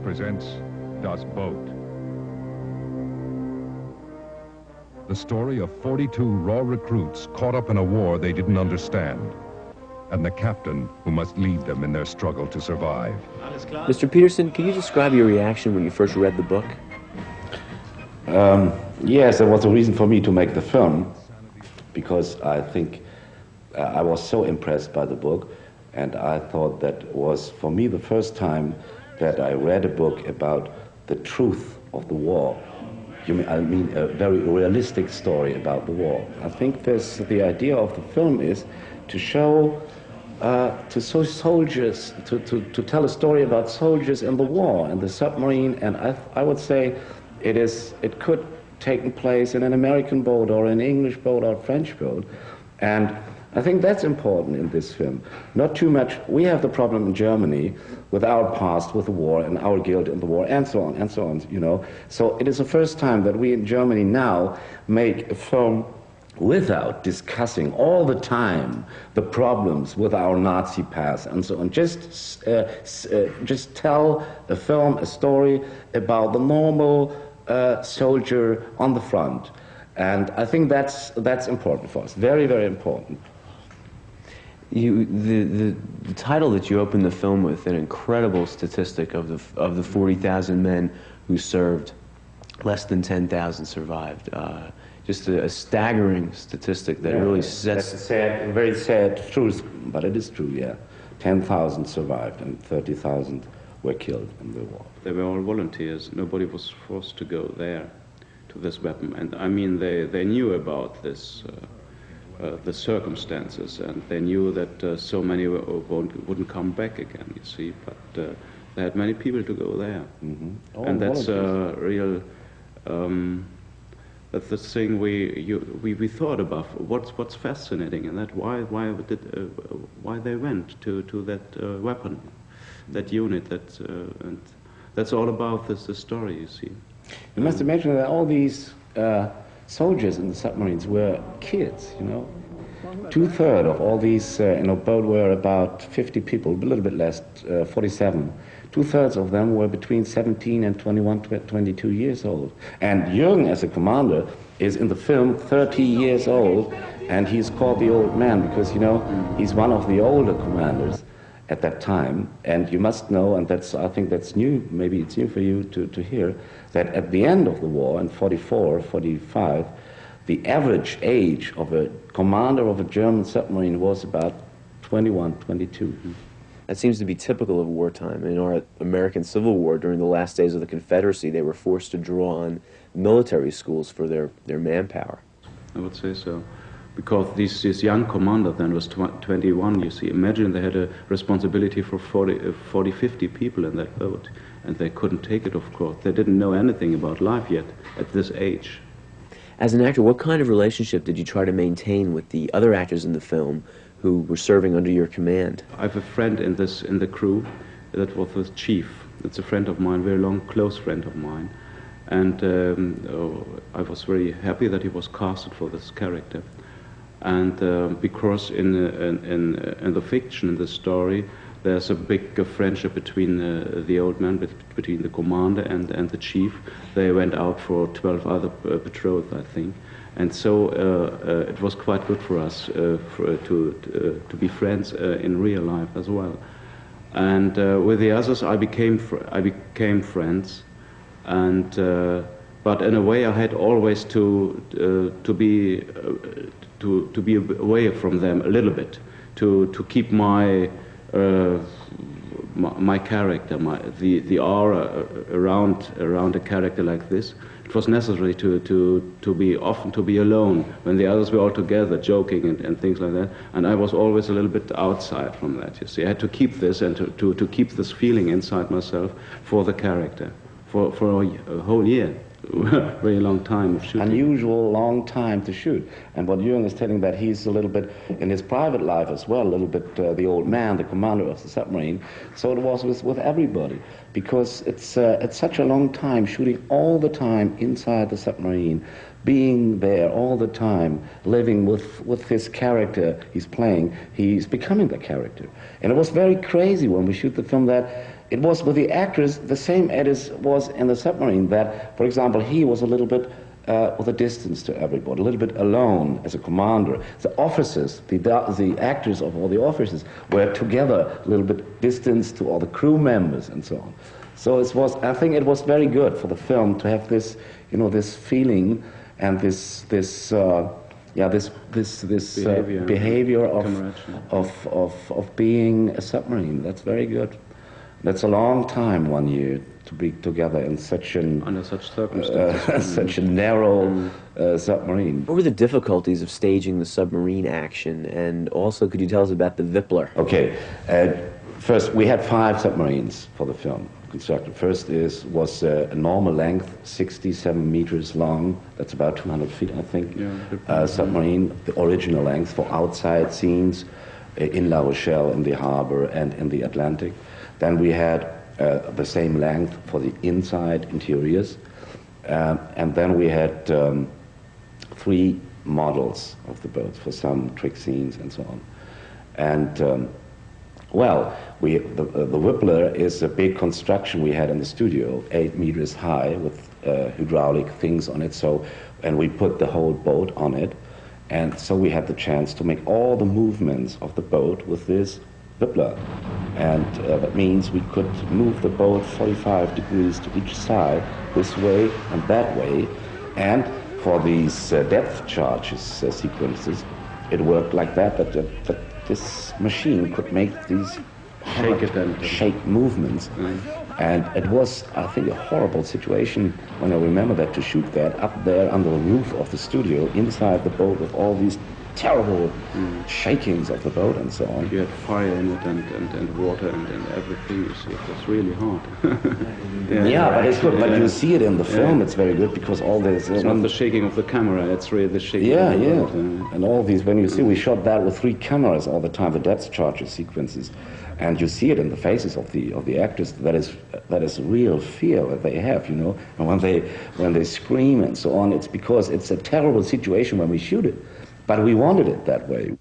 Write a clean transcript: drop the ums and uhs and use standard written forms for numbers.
presents Das Boot. The story of 42 raw recruits caught up in a war they didn't understand, and the captain who must lead them in their struggle to survive. Mr. Peterson, can you describe your reaction when you first read the book? Yes, there was a reason for me to make the film, because I think I was so impressed by the book, and I thought that was, for me, the first time that I read a book about the truth of the war. I mean, a very realistic story about the war. I think the idea of the film is to show, soldiers, to tell a story about soldiers in the war and the submarine, and I would say it could take place in an American boat or an English boat or a French boat, and I think that's important in this film. Not too much. We have the problem in Germany with our past, with the war, and our guilt in the war, and so on, you know. So it is the first time that we in Germany now make a film without discussing all the time the problems with our Nazi past and so on. Just tell a film, a story about the normal soldier on the front. And I think that's important for us, very, very important. The title that you opened the film with, an incredible statistic of the 40,000 men who served, less than 10,000 survived. Just a staggering statistic that really sets... That's a sad, very sad truth, but it is true, yeah. 10,000 survived and 30,000 were killed in the war. They were all volunteers. Nobody was forced to go there to this weapon. And I mean, they knew about this, the circumstances, and they knew that so many wouldn't come back again, you see. But they had many people to go there. Mm-hmm. And that's a real... that's the thing we thought about. What's fascinating, and that why they went to that weapon, that unit. And that's all about this story, you see. You must imagine that all these soldiers in the submarines were kids, you know. 2/3 of all these in a boat were about 50 people, a little bit less, 47. 2/3 of them were between 17 and 21, 22 years old. And Jurgen, as a commander, is in the film 30 years old, and he's called the old man because, you know, he's one of the older commanders at that time. And you must know, and I think that's new, maybe it's new for you to hear, that at the end of the war, in 44, 45, the average age of a commander of a German submarine was about 21, 22. That seems to be typical of wartime. In our American Civil War, during the last days of the Confederacy, they were forced to draw on military schools for their manpower. I would say so. Because this young commander then was 21, you see. Imagine they had a responsibility for 40, 50 people in that boat, and they couldn't take it, of course. They didn't know anything about life yet at this age. As an actor, what kind of relationship did you try to maintain with the other actors in the film who were serving under your command? I have a friend in the crew that was the chief. It's a friend of mine, very long, close friend of mine. And I was very happy that he was casted for this character. And because in the fiction, in the story, there's a big friendship between the old man, between the commander and the chief. They went out for 12 other patrols, I think. And so it was quite good for us to be friends in real life as well. And with the others, I became friends. And but in a way, I had always to be away from them a little bit, to keep my character, the aura around a character like this. It was necessary to be alone when the others were all together, joking and things like that. And I was always a little bit outside from that. You see, I had to keep this and to keep this feeling inside myself for the character for a whole year. Very long time of shooting. Unusual long time to shoot. And what Jürgen is telling, that he's a little bit in his private life as well, a little bit the old man, the commander of the submarine. So it was with everybody, because it's such a long time shooting all the time inside the submarine, being there all the time, living with his character he's playing. He's becoming the character. And it was very crazy when we shoot the film that it was with the actors the same as was in the submarine, that, for example, he was a little bit with a distance to everybody, a little bit alone as a commander. The officers, the actors of all the officers were together, a little bit distance to all the crew members and so on. So it was, I think it was very good for the film to have this, you know, this feeling and this behavior of being a submarine. That's very good. That's a long time, 1 year, to be together in such an under such circumstances, such a narrow submarine. What were the difficulties of staging the submarine action, and also could you tell us about the Vippler? Okay, first we had 5 submarines for the film constructed. First was a normal length, 67 meters long. That's about 200 feet, I think. Yeah, submarine, the original length for outside scenes in La Rochelle, in the harbor, and in the Atlantic. Then we had the same length for the inside interiors, and then we had 3 models of the boats for some trick scenes and so on. And well, the Whippler is a big construction we had in the studio, 8 meters high with hydraulic things on it. So, and we put the whole boat on it, and so we had the chance to make all the movements of the boat with this Whippler. And that means we could move the boat 45 degrees to each side, this way and that way. And for these depth charges sequences, it worked like that this machine could make these shake movements. And it was, I think, a horrible situation when I remember that, to shoot that up there under the roof of the studio, inside the boat, with all these terrible shakings of the boat and so on. You had fire in it and water and everything. You see, it was really hard. But it's good. But you see it in the film. It's very good because all this. It's not the shaking of the camera. It's really the shaking. Yeah, of the boat. And all these. When you see, we shot that with 3 cameras all the time. The depth charges sequences, and you see it in the faces of the actors. That is real fear that they have, you know. And when they scream and so on, it's because it's a terrible situation when we shoot it. But we wanted it that way.